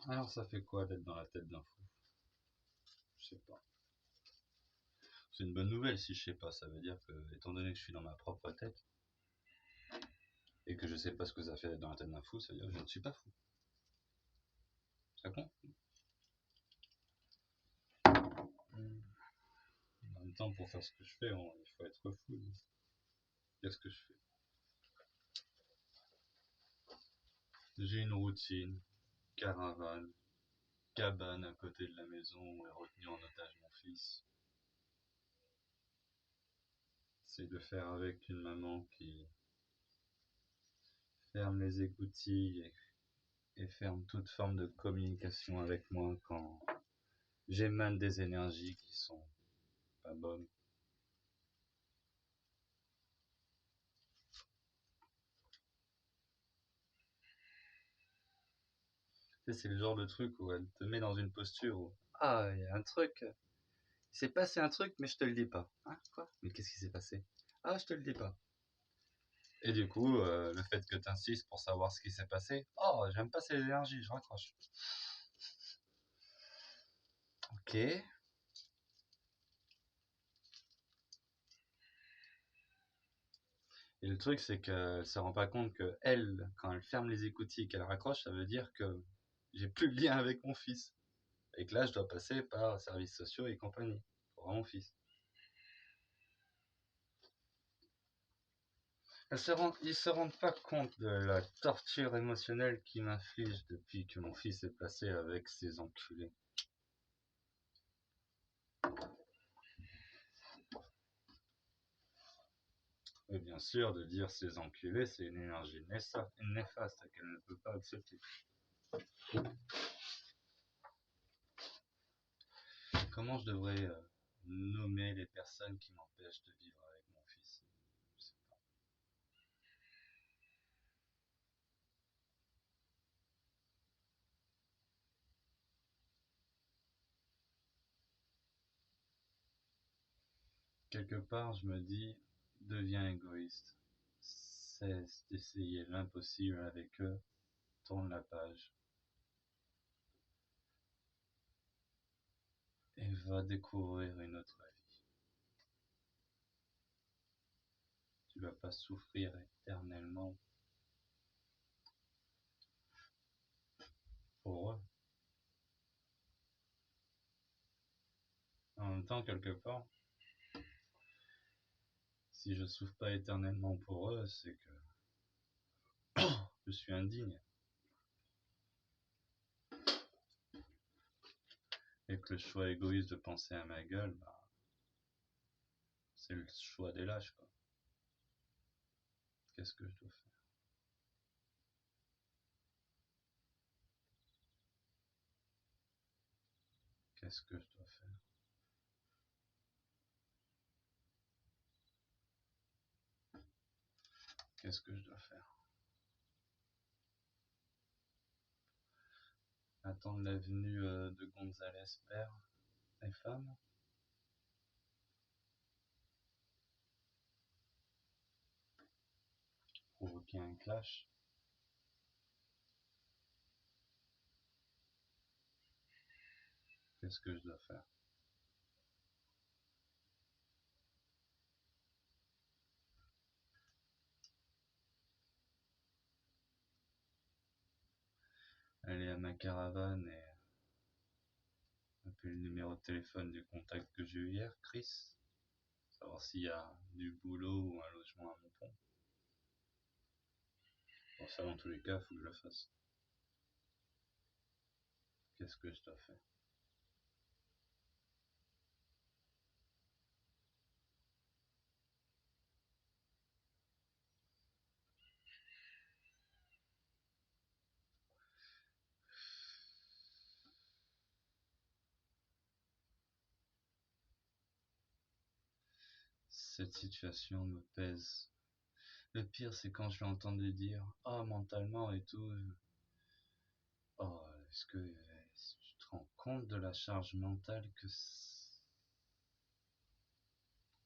Alors ça fait quoi d'être dans la tête d'un fou? Je sais pas. C'est une bonne nouvelle si je sais pas, ça veut dire que, étant donné que je suis dans ma propre tête, et que je sais pas ce que ça fait d'être dans la tête d'un fou, ça veut dire que je ne suis pas fou. Ça compte? En même temps, pour faire ce que je fais, il faut être fou. Qu'est-ce que je fais? J'ai une routine, caravane, cabane à côté de la maison où est retenu en otage mon fils. C'est de faire avec une maman qui ferme les écoutilles et ferme toute forme de communication avec moi quand j'émane des énergies qui sont pas bonnes. Tu sais, c'est le genre de truc où elle te met dans une posture où ah, il y a un truc, il s'est passé un truc, mais je te le dis pas. Hein, quoi? Mais qu'est-ce qui s'est passé? Ah, je te le dis pas. Et du coup, le fait que tu insistes pour savoir ce qui s'est passé, oh, j'aime pas ces énergies, je raccroche. Ok. Et le truc, c'est qu'elle se rend pas compte que elle, quand elle ferme les écoutilles et qu'elle raccroche, ça veut dire que j'ai plus de lien avec mon fils. Et que là, je dois passer par services sociaux et compagnie pour voir mon fils. Ils se rendent pas compte de la torture émotionnelle qu'ils m'infligent depuis que mon fils est passé avec ces enculés. Et bien sûr, de dire ces enculés, c'est une énergie néfaste qu'elle ne peut pas accepter. Comment je devrais nommer les personnes qui m'empêchent de vivre avec mon fils? Je sais pas. Quelque part, je me dis, deviens égoïste. Cesse d'essayer l'impossible avec eux. Tourne la page. Et va découvrir une autre vie. Tu vas pas souffrir éternellement pour eux. En même temps, quelque part, si je souffre pas éternellement pour eux, c'est que je suis indigne. Et que le choix égoïste de penser à ma gueule, bah, c'est le choix des lâches, quoi. Qu'est-ce que je dois faire? Qu'est-ce que je dois faire? Qu'est-ce que je dois faire? Attendre la venue de Gonzalez père et femme? Provoquer un clash? Qu'est-ce que je dois faire? Aller à ma caravane et appeler le numéro de téléphone du contact que j'ai eu hier, Chris? Savoir s'il y a du boulot ou un logement à mon pont. Bon, ça, dans tous les cas, il faut que je le fasse. Qu'est-ce que je dois faire? Cette situation me pèse. Le pire, c'est quand je l'ai entendu dire « Oh, mentalement et tout. Oh, est-ce que tu te rends compte de la charge mentale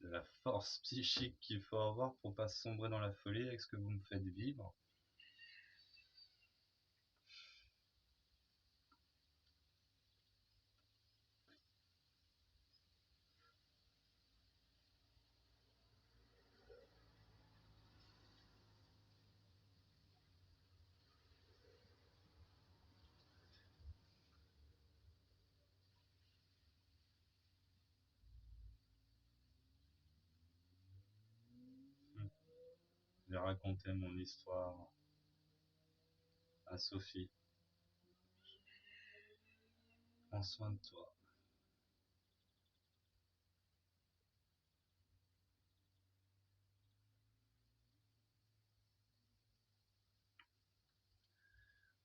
de la force psychique qu'il faut avoir pour pas sombrer dans la folie avec ce que vous me faites vivre ?» Je vais raconter mon histoire à Sophie. Prends soin de toi.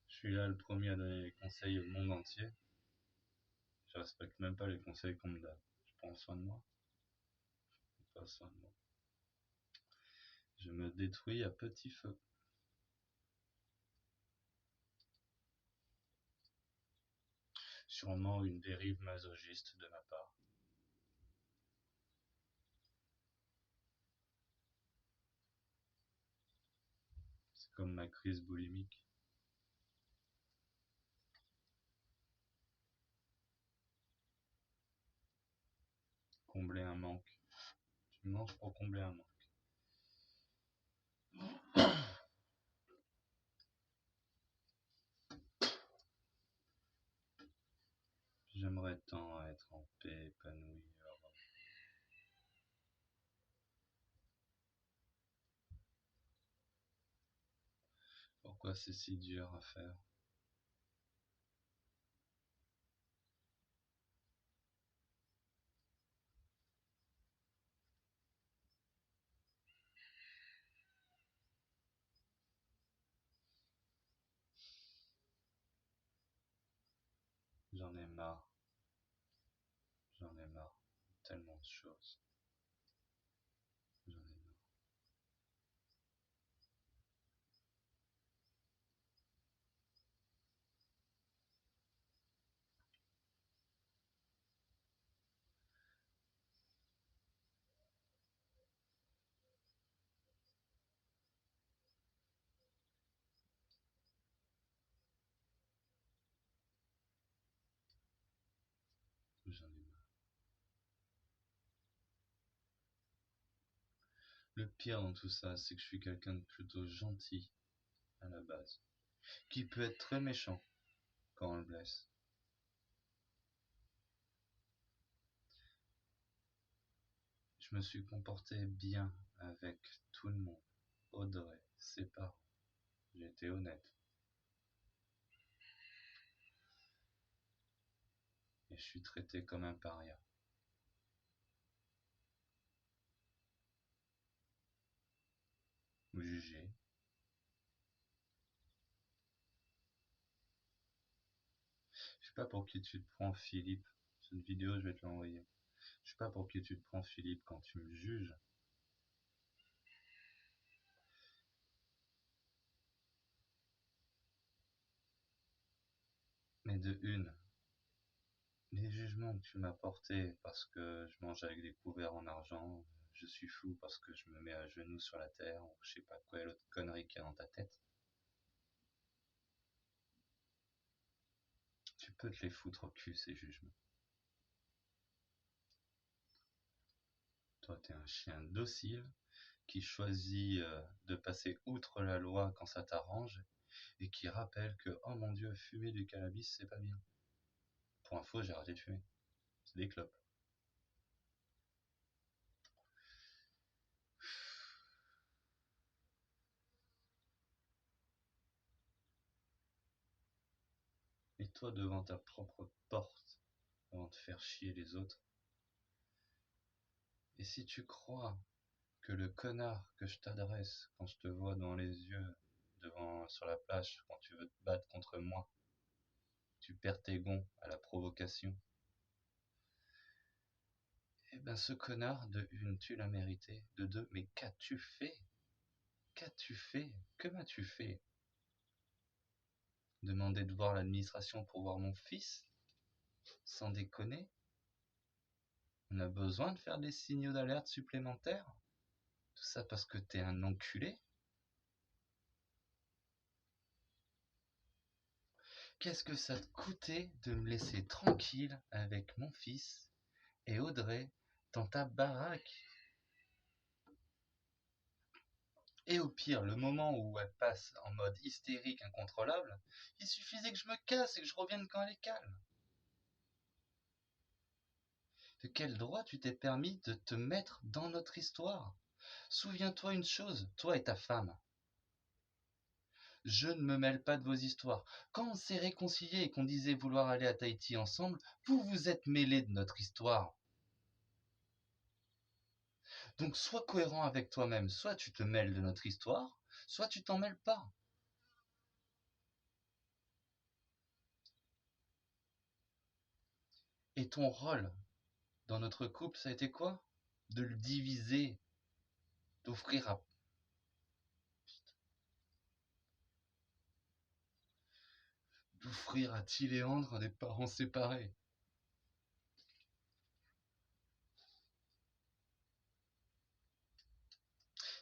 Je suis là le premier à donner les conseils au monde entier. Je respecte même pas les conseils qu'on me donne. Je prends soin de moi. Je prends pas soin de moi. Je me détruis à petit feu. Sûrement une dérive masochiste de ma part. C'est comme ma crise boulimique. Combler un manque. Tu manges pour combler un manque. J'aimerais tant être en paix, épanoui, heureux. Pourquoi c'est si dur à faire? J'en ai marre. J'en ai marre. Tellement de choses. J'en ai marre. J'en ai marre. Le pire dans tout ça, c'est que je suis quelqu'un de plutôt gentil à la base, qui peut être très méchant quand on le blesse. Je me suis comporté bien avec tout le monde. Audrey, ses parents. J'étais honnête. Et je suis traité comme un paria. Ou jugé. Je sais pas pour qui tu te prends, Philippe. Cette vidéo, je vais te l'envoyer. Je sais pas pour qui tu te prends, Philippe, quand tu me juges. Mais de une, les jugements que tu m'as portés parce que je mange avec des couverts en argent, je suis fou parce que je me mets à genoux sur la terre, ou je sais pas quoi l'autre connerie qu'il y a dans ta tête. Tu peux te les foutre au cul, ces jugements. Toi, t'es un chien docile qui choisit de passer outre la loi quand ça t'arrange et qui rappelle que, oh mon Dieu, fumer du cannabis, c'est pas bien. Pour info, j'ai arrêté de fumer. C'est des clopes. Et toi, devant ta propre porte, avant de faire chier les autres. Et si tu crois que le connard que je t'adresse quand je te vois dans les yeux sur la plage, quand tu veux te battre contre moi, tu perds tes gonds à la provocation, eh ben ce connard, de une, tu l'as mérité, de deux, mais qu'as-tu fait? Qu'as-tu fait? Que m'as-tu fait? Demander de voir l'administration pour voir mon fils? Sans déconner? On a besoin de faire des signaux d'alerte supplémentaires? Tout ça parce que t'es un enculé? Qu'est-ce que ça te coûtait de me laisser tranquille avec mon fils et Audrey dans ta baraque? Et au pire, le moment où elle passe en mode hystérique incontrôlable, il suffisait que je me casse et que je revienne quand elle est calme. De quel droit tu t'es permis de te mettre dans notre histoire? Souviens-toi une chose, toi et ta femme. Je ne me mêle pas de vos histoires. Quand on s'est réconciliés et qu'on disait vouloir aller à Tahiti ensemble, vous vous êtes mêlés de notre histoire. Donc sois cohérent avec toi-même. Soit tu te mêles de notre histoire, soit tu t'en mêles pas. Et ton rôle dans notre couple, ça a été quoi? De le diviser, d'offrir à d'offrir à Tiléandre des parents séparés.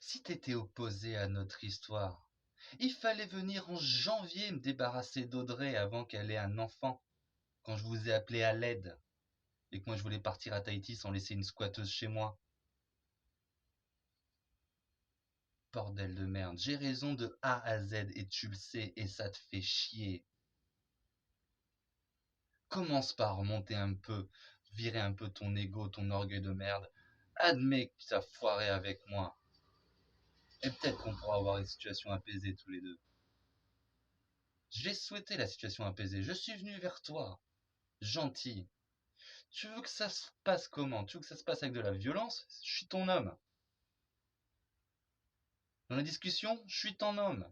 Si t'étais opposé à notre histoire, il fallait venir en janvier me débarrasser d'Audrey avant qu'elle ait un enfant, quand je vous ai appelé à l'aide, et que moi je voulais partir à Tahiti sans laisser une squatteuse chez moi. Bordel de merde, j'ai raison de A à Z et tu le sais, et ça te fait chier. Commence par remonter un peu, virer un peu ton ego, ton orgueil de merde. Admets que t'as foiré avec moi. Et peut-être qu'on pourra avoir une situation apaisée tous les deux. J'ai souhaité la situation apaisée. Je suis venu vers toi. Gentil. Tu veux que ça se passe comment? Tu veux que ça se passe avec de la violence? Je suis ton homme. Dans la discussion, je suis ton homme.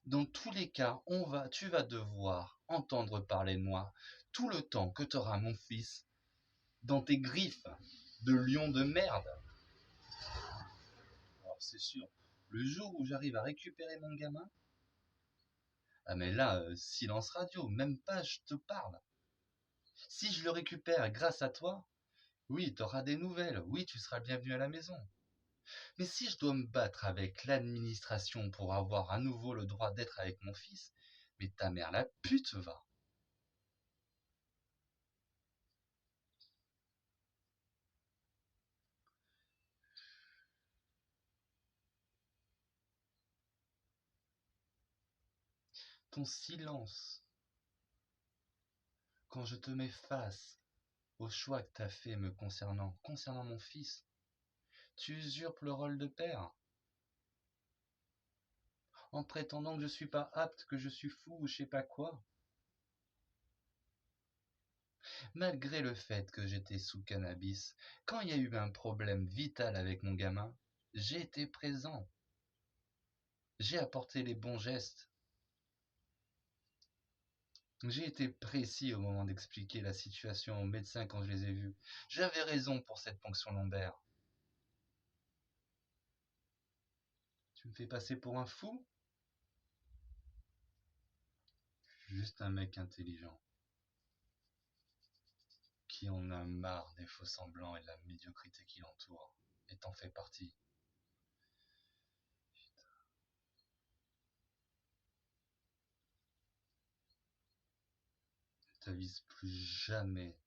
Dans tous les cas, tu vas devoir entendre parler de moi tout le temps que t'auras mon fils dans tes griffes de lion de merde. Alors c'est sûr, le jour où j'arrive à récupérer mon gamin, ah mais là, silence radio, même pas je te parle. Si je le récupère grâce à toi, oui, t'auras des nouvelles, oui, tu seras le bienvenu à la maison. Mais si je dois me battre avec l'administration pour avoir à nouveau le droit d'être avec mon fils, mais ta mère la pute va. Ton silence, quand je te mets face au choix que t'as fait me concernant mon fils, tu usurpes le rôle de père, en prétendant que je suis pas apte, que je suis fou ou je sais pas quoi. Malgré le fait que j'étais sous cannabis, quand il y a eu un problème vital avec mon gamin, j'ai été présent. J'ai apporté les bons gestes. J'ai été précis au moment d'expliquer la situation aux médecins quand je les ai vus. J'avais raison pour cette ponction lombaire. Tu me fais passer pour un fou? Juste un mec intelligent, qui en a marre des faux semblants et de la médiocrité qui l'entoure, et t'en fais partie. Ne t'avise plus jamais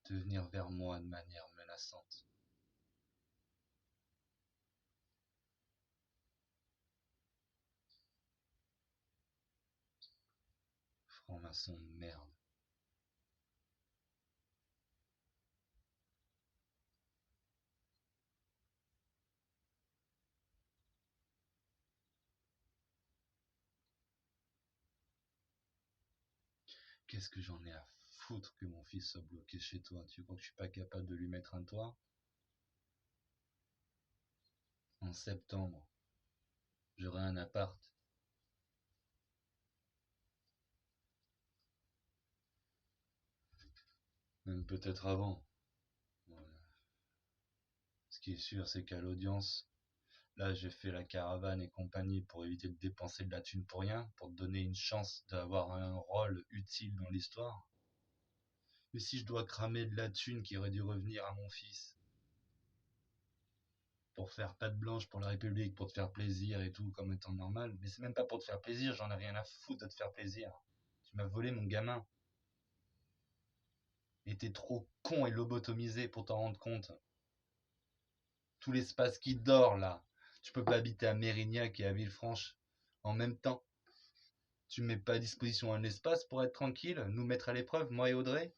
de venir vers moi de manière menaçante. Franc-maçon de merde. Qu'est-ce que j'en ai à foutre que mon fils soit bloqué chez toi? Tu crois que je suis pas capable de lui mettre un toit? En septembre, j'aurai un appart. Même peut-être avant. Voilà. Ce qui est sûr, c'est qu'à l'audience, là, j'ai fait la caravane et compagnie pour éviter de dépenser de la thune pour rien, pour te donner une chance d'avoir un rôle utile dans l'histoire. Mais si je dois cramer de la thune qui aurait dû revenir à mon fils, pour faire patte blanche pour la République, pour te faire plaisir et tout, comme étant normal, mais c'est même pas pour te faire plaisir, j'en ai rien à foutre de te faire plaisir. Tu m'as volé mon gamin. Et t'es trop con et lobotomisé pour t'en rendre compte. Tout l'espace qui dort là. Tu peux pas habiter à Mérignac et à Villefranche en même temps. Tu mets pas à disposition un espace pour être tranquille, nous mettre à l'épreuve, moi et Audrey?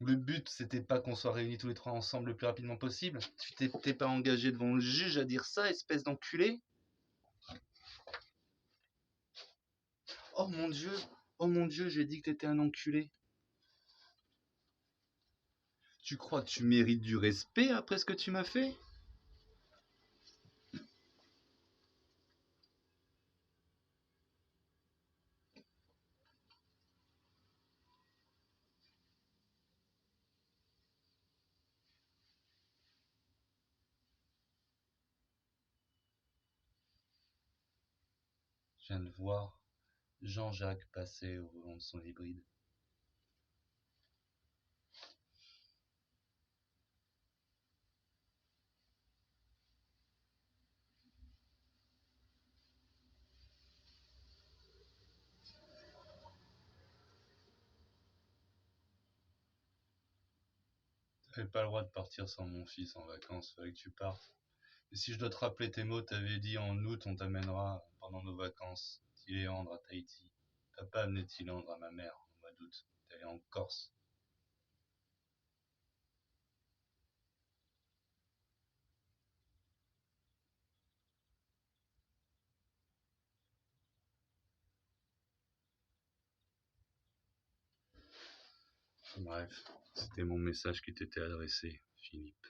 Le but, c'était pas qu'on soit réunis tous les trois ensemble le plus rapidement possible. Tu t'es pas engagé devant le juge à dire ça, espèce d'enculé? Oh mon Dieu, oh mon Dieu, j'ai dit que t'étais un enculé. Tu crois que tu mérites du respect après ce que tu m'as fait? Je viens de voir Jean-Jacques passer au volant de son hybride. T'avais pas le droit de partir sans mon fils en vacances, fallait que tu partes. Et si je dois te rappeler tes mots, t'avais dit en août on t'amènera pendant nos vacances, Tiléandre à Tahiti. T'as pas amené Tiléandre à ma mère au mois d'août, t'es allé en Corse. Bref, c'était mon message qui t'était adressé, Philippe.